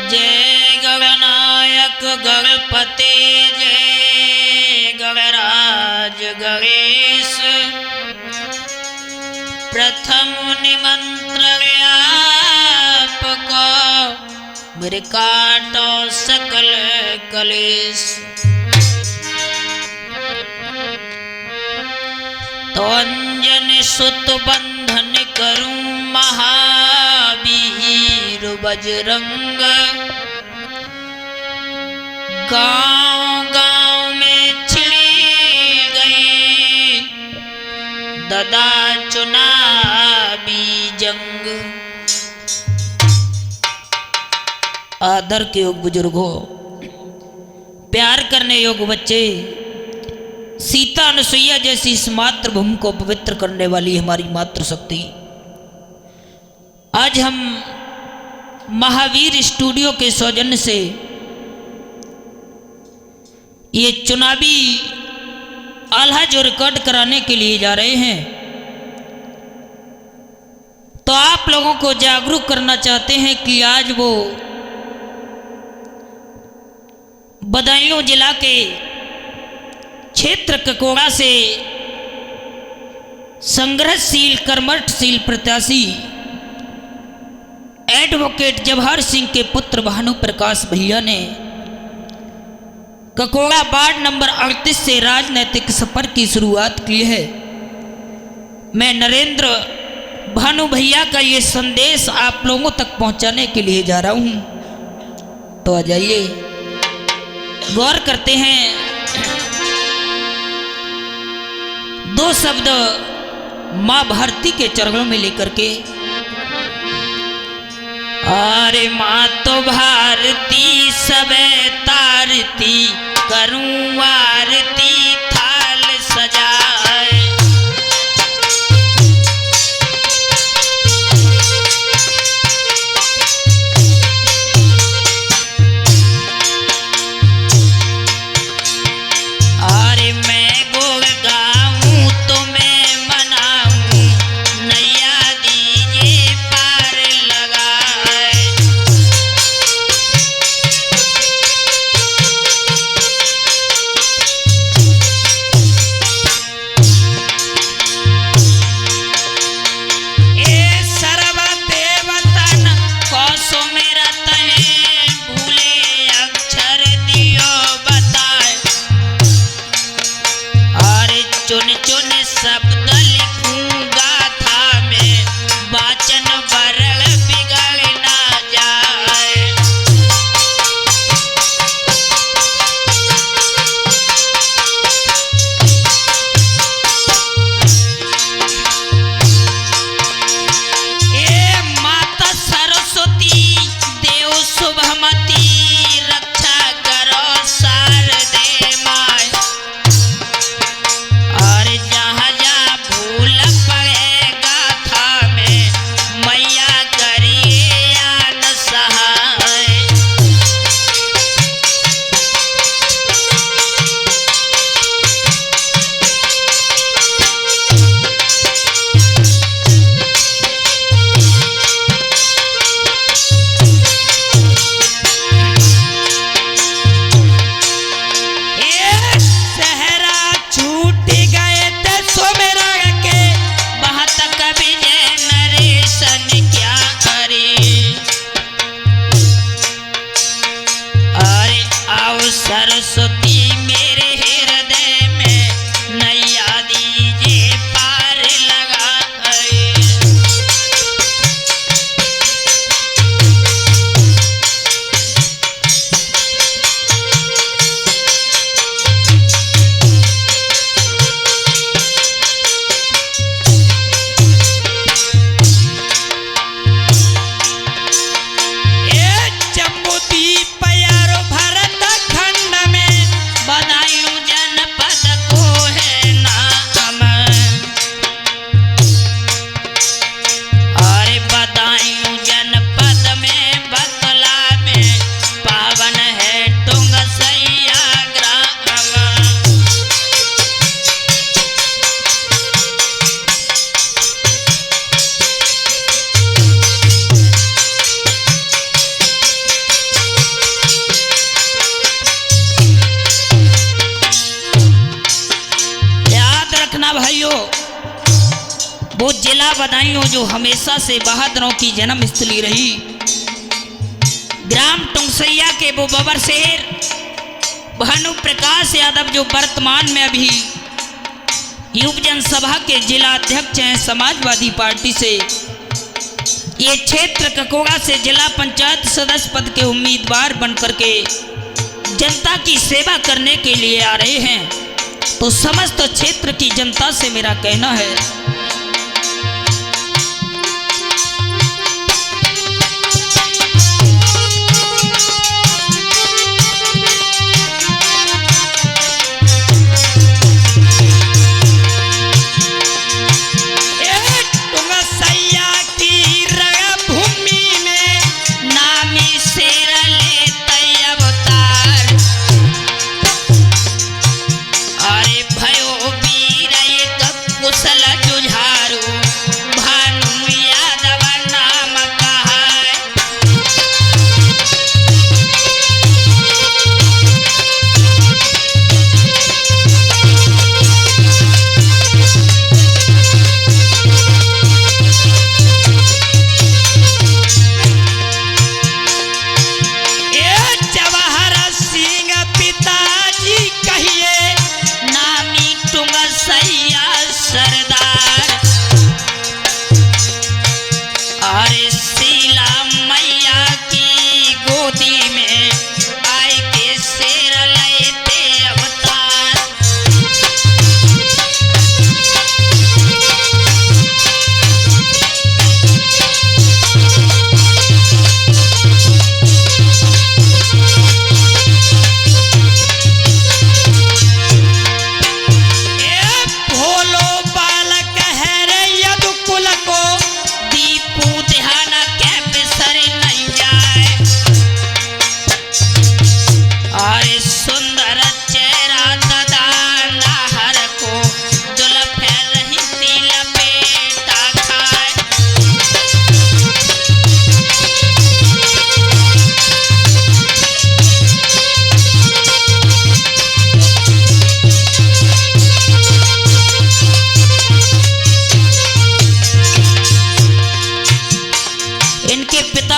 जय गणनायक गणपति जय गणराज गणेश। प्रथम निमंत्रण आपको मेरे काटो सकल कलेश। तो अंजन सुत बंधन करूं महावीर बजरंग। गांव गांव में छिड़ी गई ददा चुनावी जंग। आदर के योग बुजुर्गों, प्यार करने योग बच्चे, सीता अनुसुईया जैसी इस मातृभूमि को पवित्र करने वाली हमारी मातृशक्ति, आज हम महावीर स्टूडियो के सौजन्य से ये चुनावी आल्हा जो रिकॉर्ड कराने के लिए जा रहे हैं, तो आप लोगों को जागरूक करना चाहते हैं कि आज वो बदायूं जिला के क्षेत्र ककोड़ा से संग्रहशील कर्मठशील प्रत्याशी एडवोकेट जवाहर सिंह के पुत्र भानु प्रकाश भैया ने ककोड़ा वार्ड नंबर 38 से राजनीतिक सफर की शुरुआत की है। मैं नरेंद्र भानु भैया का ये संदेश आप लोगों तक पहुंचाने के लिए जा रहा हूं, तो आ जाइए गौर करते हैं। दो शब्द मां भारती के चरणों में लेकर के। अरे माँ तो भारती सबे तारती, करूं आरती थाल सजाए। अरे मैं गोल गाऊं तो मैं मनाऊं, नैया दीजिए पार लगाए। ए सर्वदेवतन कौसो मेरा तहे, भूले अक्षर दियो बताए। अरे चुन चुन शब्द लिखूंगा था मैं, वाचन वरण बिगड़ ना जाए। ए माता सरस्वती देव शुभमती, रक्षा करो शारदे माय। और जहाँ जहाँ भूल पड़ेगा था मैं, मैया करिए यान सहाय। ए सहरा छूट गए थे सोमेरा के, वहाँ तक विजय नरेशन क्या करे। अरे आओ सरस्वती मेरे हृदय में, नैया दीजिए पार लगाए। ए जम्बूद्वीप यारो भारत खंड में, वो जिला बदायूं जो हमेशा से बहादुरों की जन्म स्थली रही। ग्राम टुंगसैया के वो बबर शेर भानु प्रकाश यादव जो वर्तमान में अभी युव जनसभा के जिला अध्यक्ष हैं समाजवादी पार्टी से। ये क्षेत्र ककोड़ा से जिला पंचायत सदस्य पद के उम्मीदवार बनकर के जनता की सेवा करने के लिए आ रहे हैं। तो समस्त क्षेत्र की जनता से मेरा कहना है,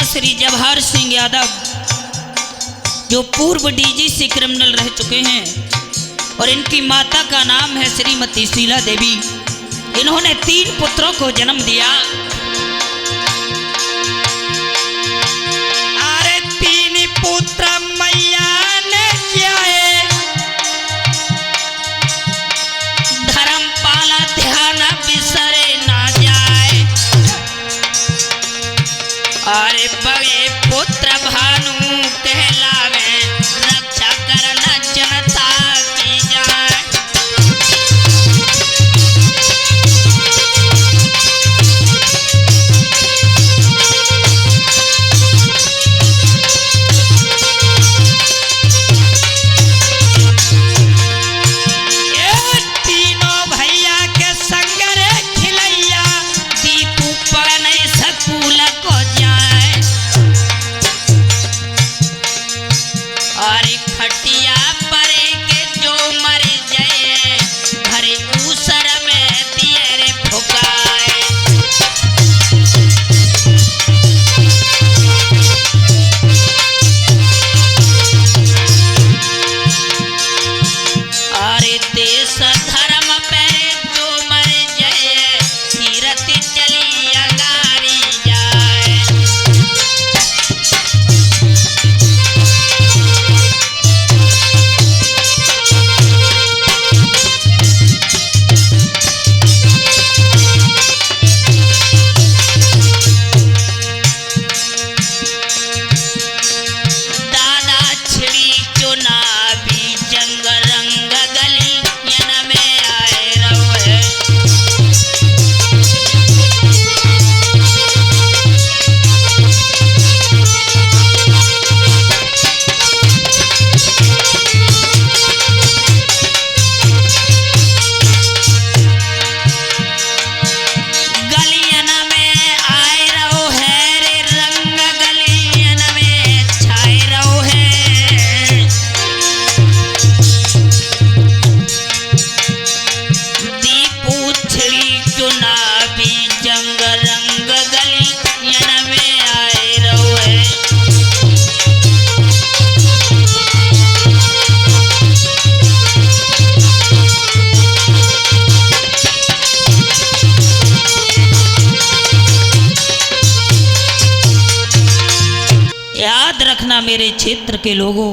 श्री जवाहर सिंह यादव जो पूर्व डीजीसी क्रिमिनल रह चुके हैं और इनकी माता का नाम है श्रीमती शीला देवी। इन्होंने 3 पुत्रों को जन्म दिया। अरे 3 पुत्र मैया ने किया है, धर्म पाला ध्यान बिसरे ना जाए। अरे बड़े पुत्र भानु कहलावे, रक्षा करना जनता की जाए। रखना मेरे क्षेत्र के लोगों।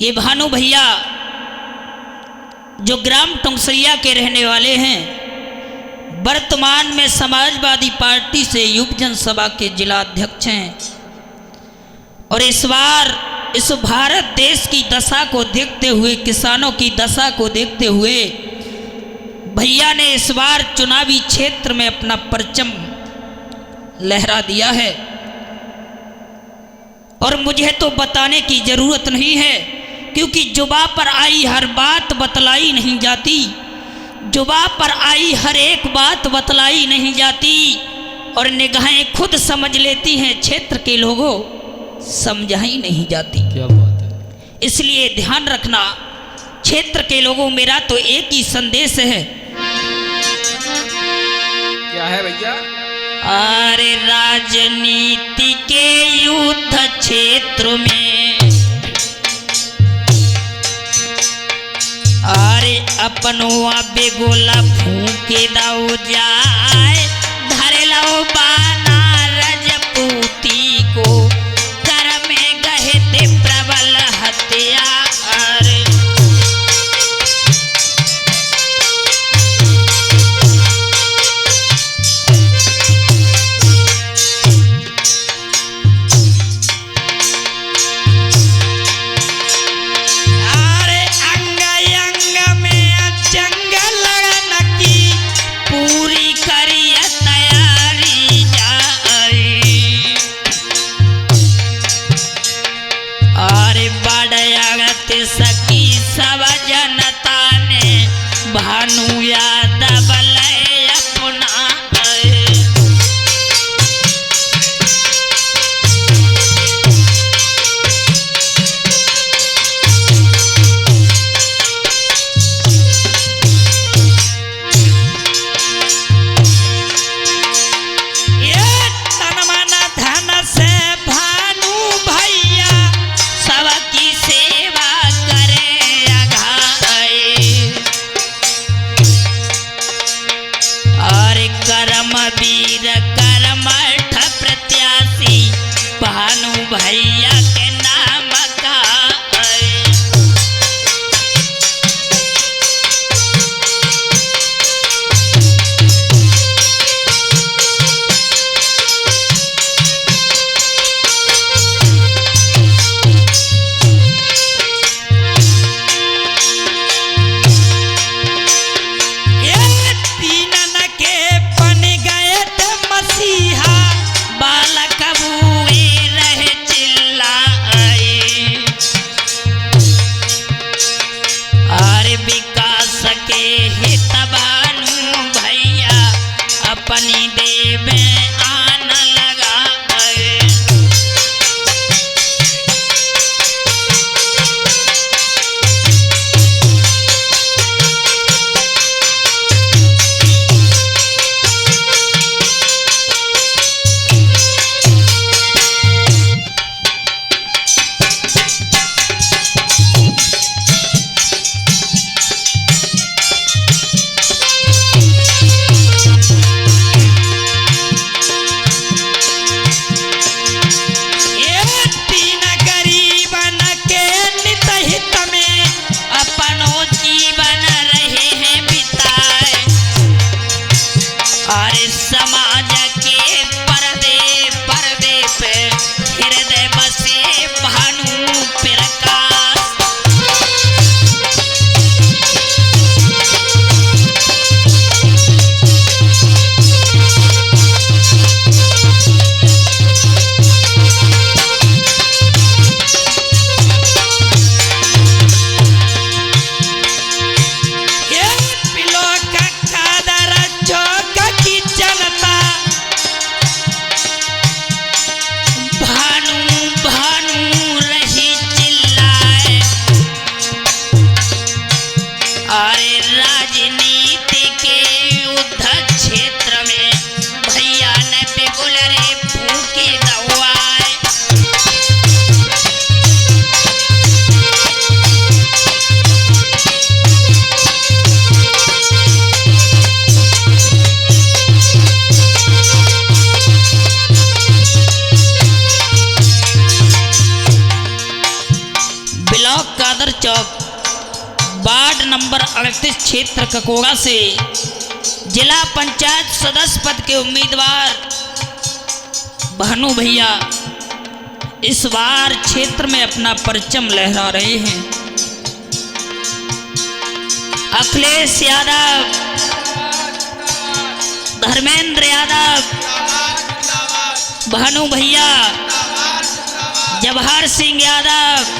ये भानु भैया जो ग्राम टुंगसरिया के रहने वाले हैं, वर्तमान में समाजवादी पार्टी से युवजन सभा के जिला अध्यक्ष हैं। और इस बार इस भारत देश की दशा को देखते हुए, किसानों की दशा को देखते हुए भैया ने इस बार चुनावी क्षेत्र में अपना परचम लहरा दिया है। और मुझे तो बताने की जरूरत नहीं है, क्योंकि जुबा पर आई हर बात बतलाई नहीं जाती, जुबा पर आई हर एक बात बतलाई नहीं जाती, और निगाहें खुद समझ लेती हैं, क्षेत्र के लोगों समझाई नहीं जाती। क्या बात है। इसलिए ध्यान रखना क्षेत्र के लोगों, मेरा तो एक ही संदेश है। क्या है भैया? अरे राजनीति के युद्ध क्षेत्र में अरे अपनवा बेगोला फूके दाओ जाए, धरे लो बाना रजपूती को, कर में गहे ते प्रबल हत्यार। सकी सब जनता ने भानु यादव लय अपना। ये तन मन धन से भानु भैया सबकी सेवा करम वीर कर्मठ प्रत्याशी भानु भैया के नाम का। बालक बुए रहे चिल्ला ब्लॉक कादर चौक, वार्ड नंबर 38, क्षेत्र ककोड़ा से जिला पंचायत सदस्य पद के उम्मीदवार भानु भैया इस बार क्षेत्र में अपना परचम लहरा रहे हैं। अखिलेश यादव, धर्मेंद्र यादव, भानु भैया, जवाहर सिंह यादव,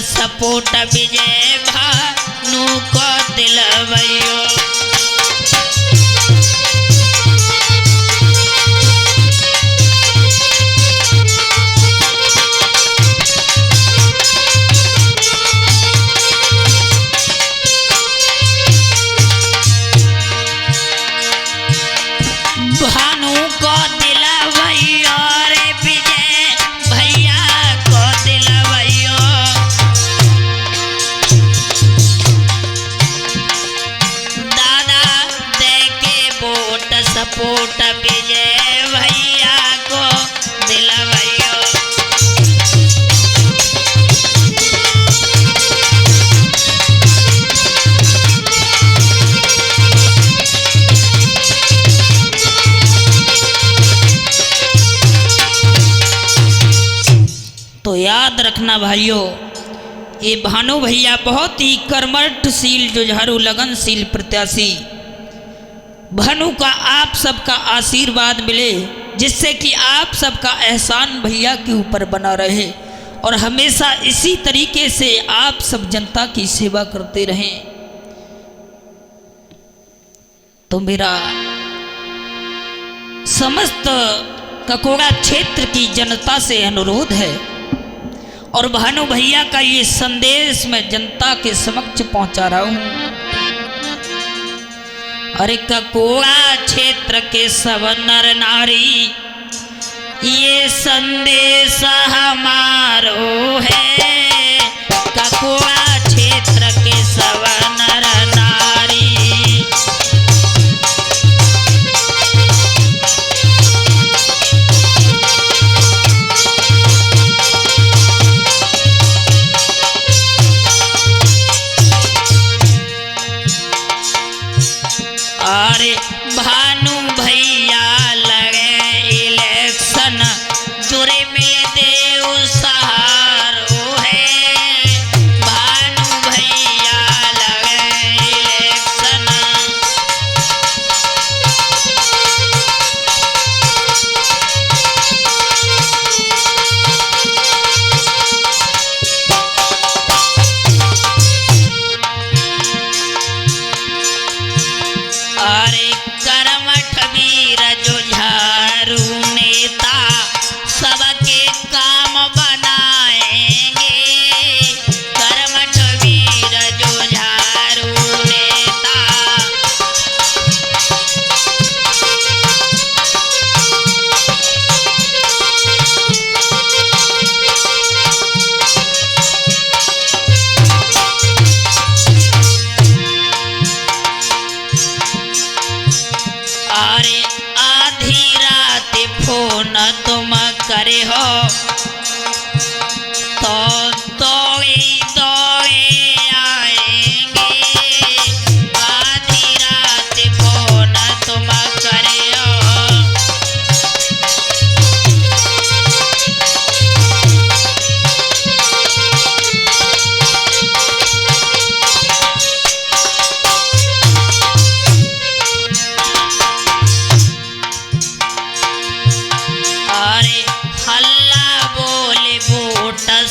सपोर्ट विजय भानु को दिलवैयो। भानु को दिलवैयो रे विजय भैया को दिलवैयो। सपोर्ट विजय भैया को दिलवैयो। तो याद रखना भाइयों, ये भानु भैया बहुत ही कर्मठशील, जुझारू, लगनशील प्रत्याशी। भानु का आप सबका आशीर्वाद मिले, जिससे कि आप सबका एहसान भैया के ऊपर बना रहे और हमेशा इसी तरीके से आप सब जनता की सेवा करते रहें। तो मेरा समस्त ककोड़ा क्षेत्र की जनता से अनुरोध है और भानु भैया का ये संदेश मैं जनता के समक्ष पहुंचा रहा हूं। अरे ककोड़ा क्षेत्र के सब नर नारी, ये संदेश हमारो है। ककोड़ा क्षेत्र के सब नर नारी, अरे भानु भैया लगे इलेक्शन, जुरे मिल दे सहारा।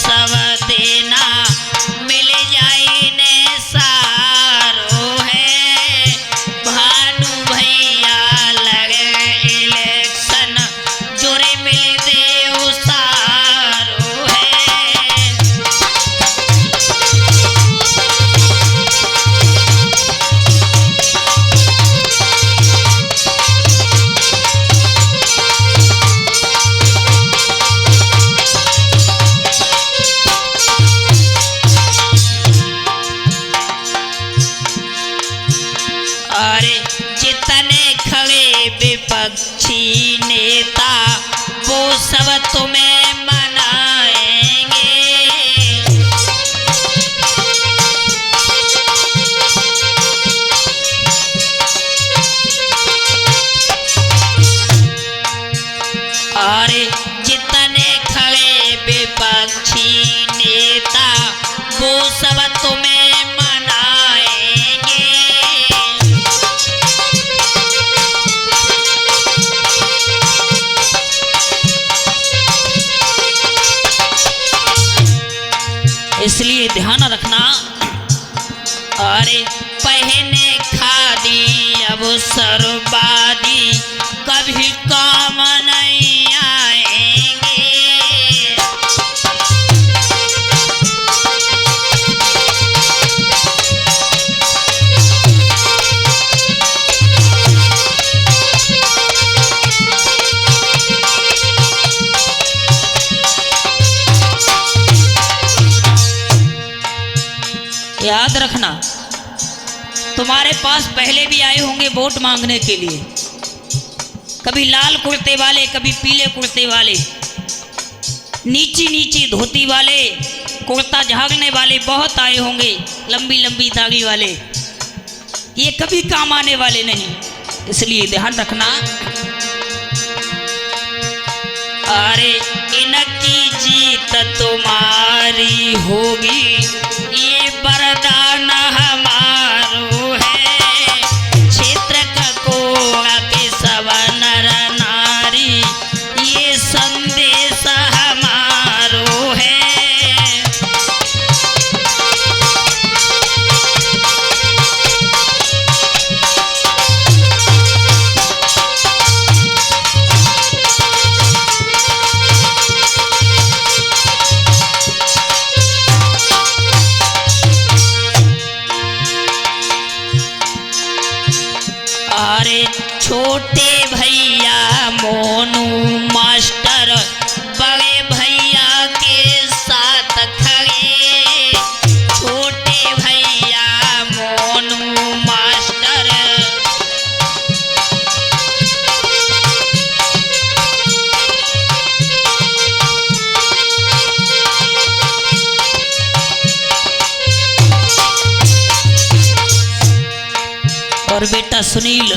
सब देना मिल जाए ने सारो है। भानु भैया लगे इलेक्शन जोरे मिल दे सारो है। अरे जितने खड़े विपक्षी नेता वो सब तुम्हें मनाएंगे। अरे जितने खड़े विपक्षी नेता वो सब तुम्हें मनाएंगे। इसलिए ध्यान रखना। अरे पहने खादी अब सरबादी कभी काम नहीं आएंगे। याद रखना, तुम्हारे पास पहले भी आए होंगे वोट मांगने के लिए, कभी लाल कुर्ते वाले, कभी पीले कुर्ते वाले, नीची नीची धोती वाले, कुर्ता झाड़ने वाले बहुत आए होंगे, लंबी लंबी दाढ़ी वाले। ये कभी काम आने वाले नहीं, इसलिए ध्यान रखना। अरे इनकी जीत तुम्हारी होगी ये वरदान हमारो है। क्षेत्र का कोड़ा के सब नर नारी ये संदेश हमारो है। अरे छोटे भैया मोनू मास्टर बड़े भैया के साथ खड़े। छोटे भैया मोनू मास्टर और बेटा सुनील,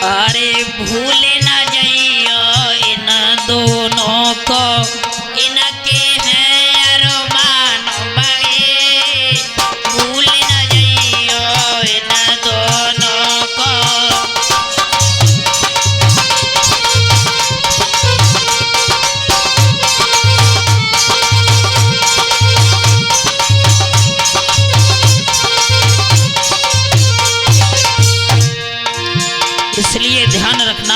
अरे भूले ना जाइयो इन दोनों को, इनके हैं अरमान बड़े। भूले ना जाइयो इन दोनों को। इसलिए ध्यान रखना।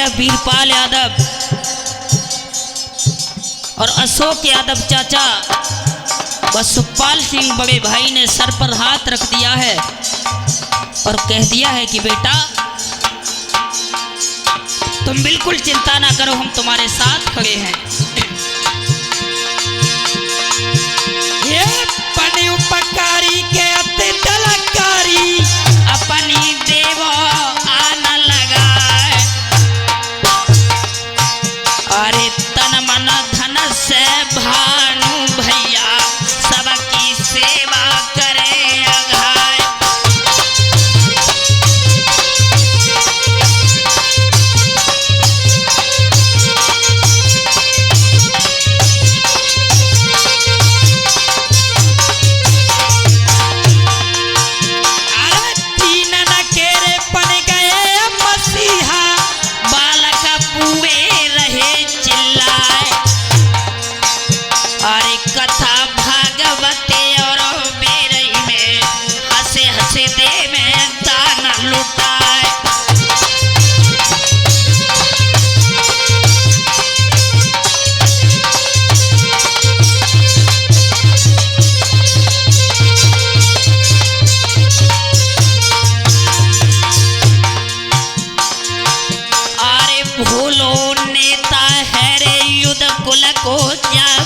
वीरपाल यादव और अशोक यादव चाचा व सुखपाल सिंह बड़े भाई ने सर पर हाथ रख दिया है और कह दिया है कि बेटा तुम बिल्कुल चिंता ना करो, हम तुम्हारे साथ खड़े हैं। ये पने उपकारी के अति दलकारी अपनी देव आना लगा, अरे तन मन धन से भानु भैया सबकी सेवा करे अघाय।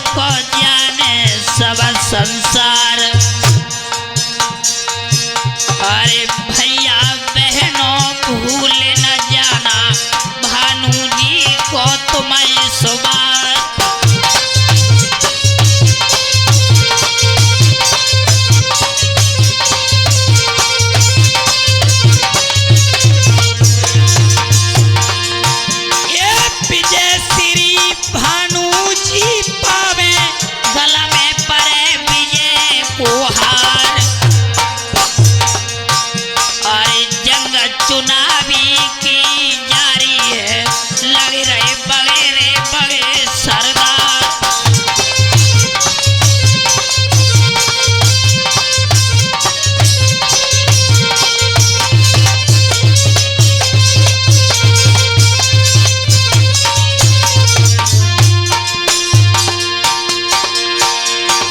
को जाने सब संसार, अरे भैया बहनों भूल न जाना भानु जी को तुम्हें सुबार। चुनावी की जारी है, लगे रहे बगेरे बगे सरदार।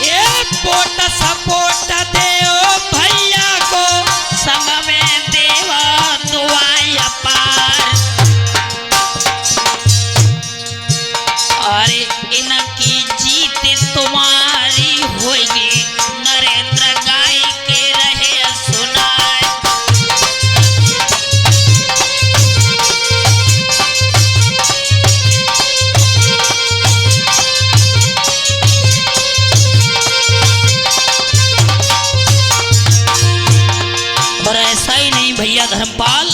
ये पोट सपोट दे भैया को संग में देवा दुआई अपार, अरे इनकी जीत तुम्हारी होगी नरेंद्र गाय के रहे सुनाए। और ऐसा ही नहीं भैया धर्मपाल,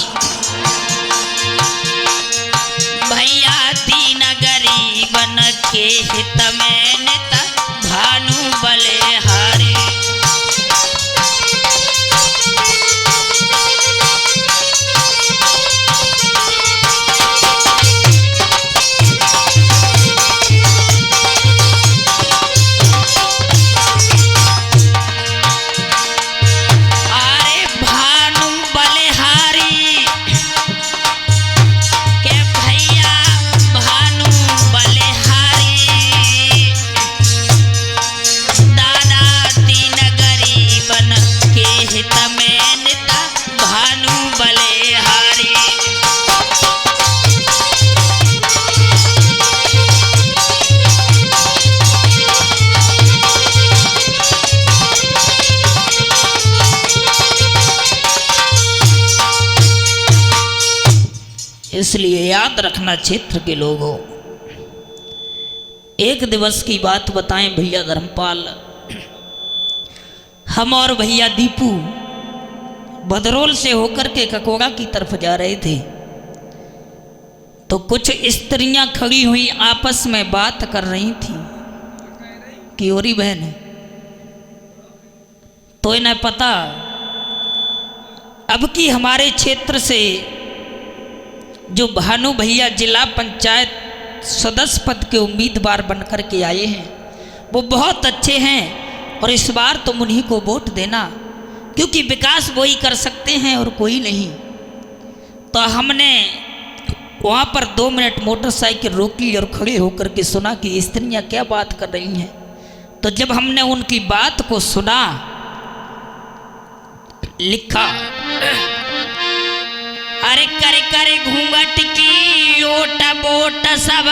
भैया दीन गरीबन के हित में नेता भानु बलिहारी। इसलिए याद रखना क्षेत्र के लोगों, एक दिवस की बात बताएं भैया धर्मपाल, हम और भैया दीपू बदरोल से होकर के ककोड़ा की तरफ जा रहे थे, तो कुछ स्त्रियां खड़ी हुई आपस में बात कर रही थी कि औरी बहन है, तो इन्हें पता अब कि हमारे क्षेत्र से जो भानु भैया जिला पंचायत सदस्य पद के उम्मीदवार बनकर के आए हैं वो बहुत अच्छे हैं और इस बार तुम उन्हीं को वोट देना, क्योंकि विकास वो ही कर सकते हैं और कोई नहीं। तो हमने वहां पर 2 मिनट मोटरसाइकिल रोकी और खड़े होकर के सुना कि स्त्रियां क्या बात कर रही हैं। तो जब हमने उनकी बात को सुना, लिखा, अरे करे करे घूंघट की ओट बोट सब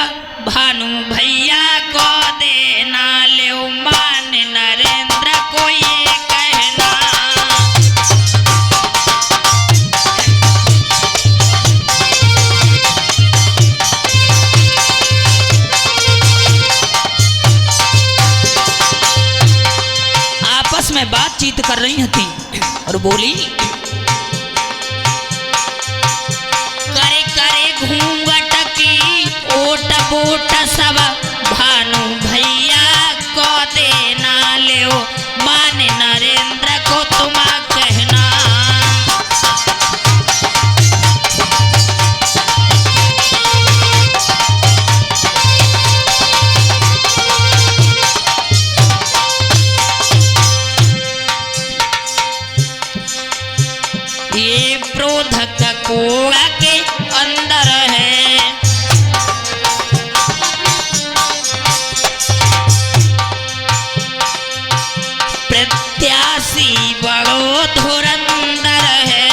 भानु भैया को देना, ले मान नरेंद्र को ये कहना। आपस में बातचीत कर रही थी और बोली, करे करे घूंघट की ओट बोट सब भानु भैया को देना, ले मान नरेंद्र को तुम कहना। ये प्रोधक कोड़ा के अंदर है, प्रत्याशी बड़ो धुरंधर है।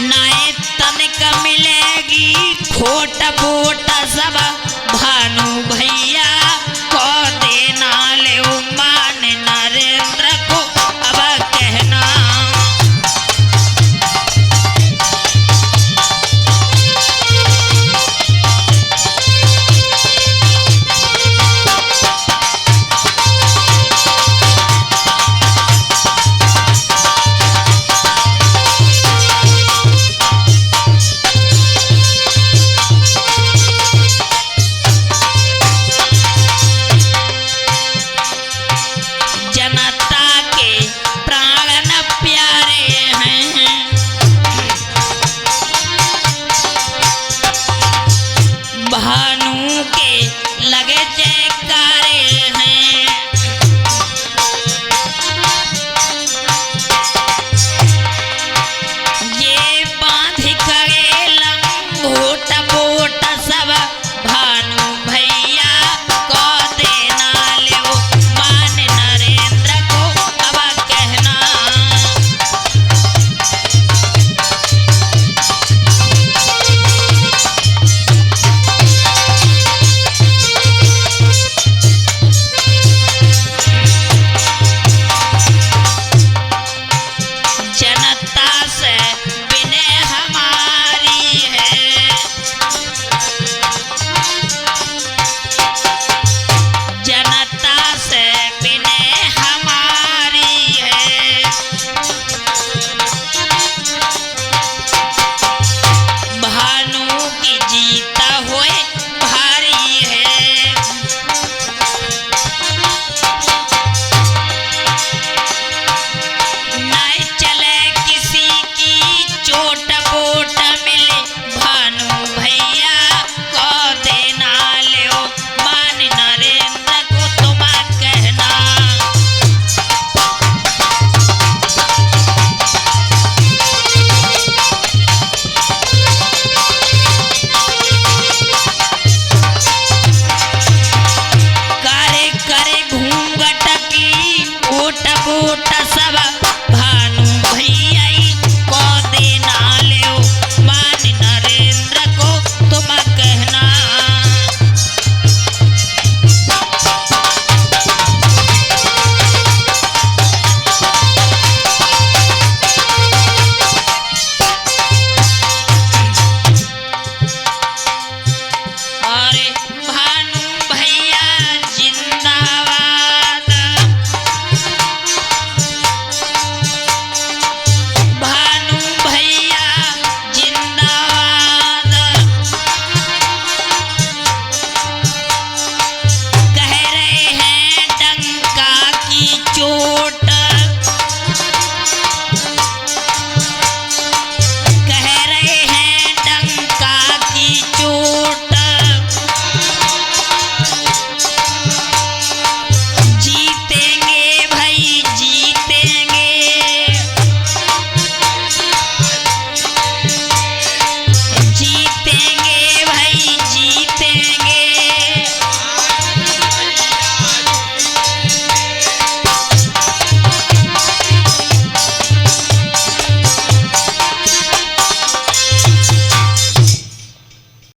नाए तनिक मिलेगी खोट बोट सब भानु भैया को देना, ले मान नरेंद्र को अब कहना। जनता के प्राण न प्यारे हैं, भानु के लगे जयकारे हैं।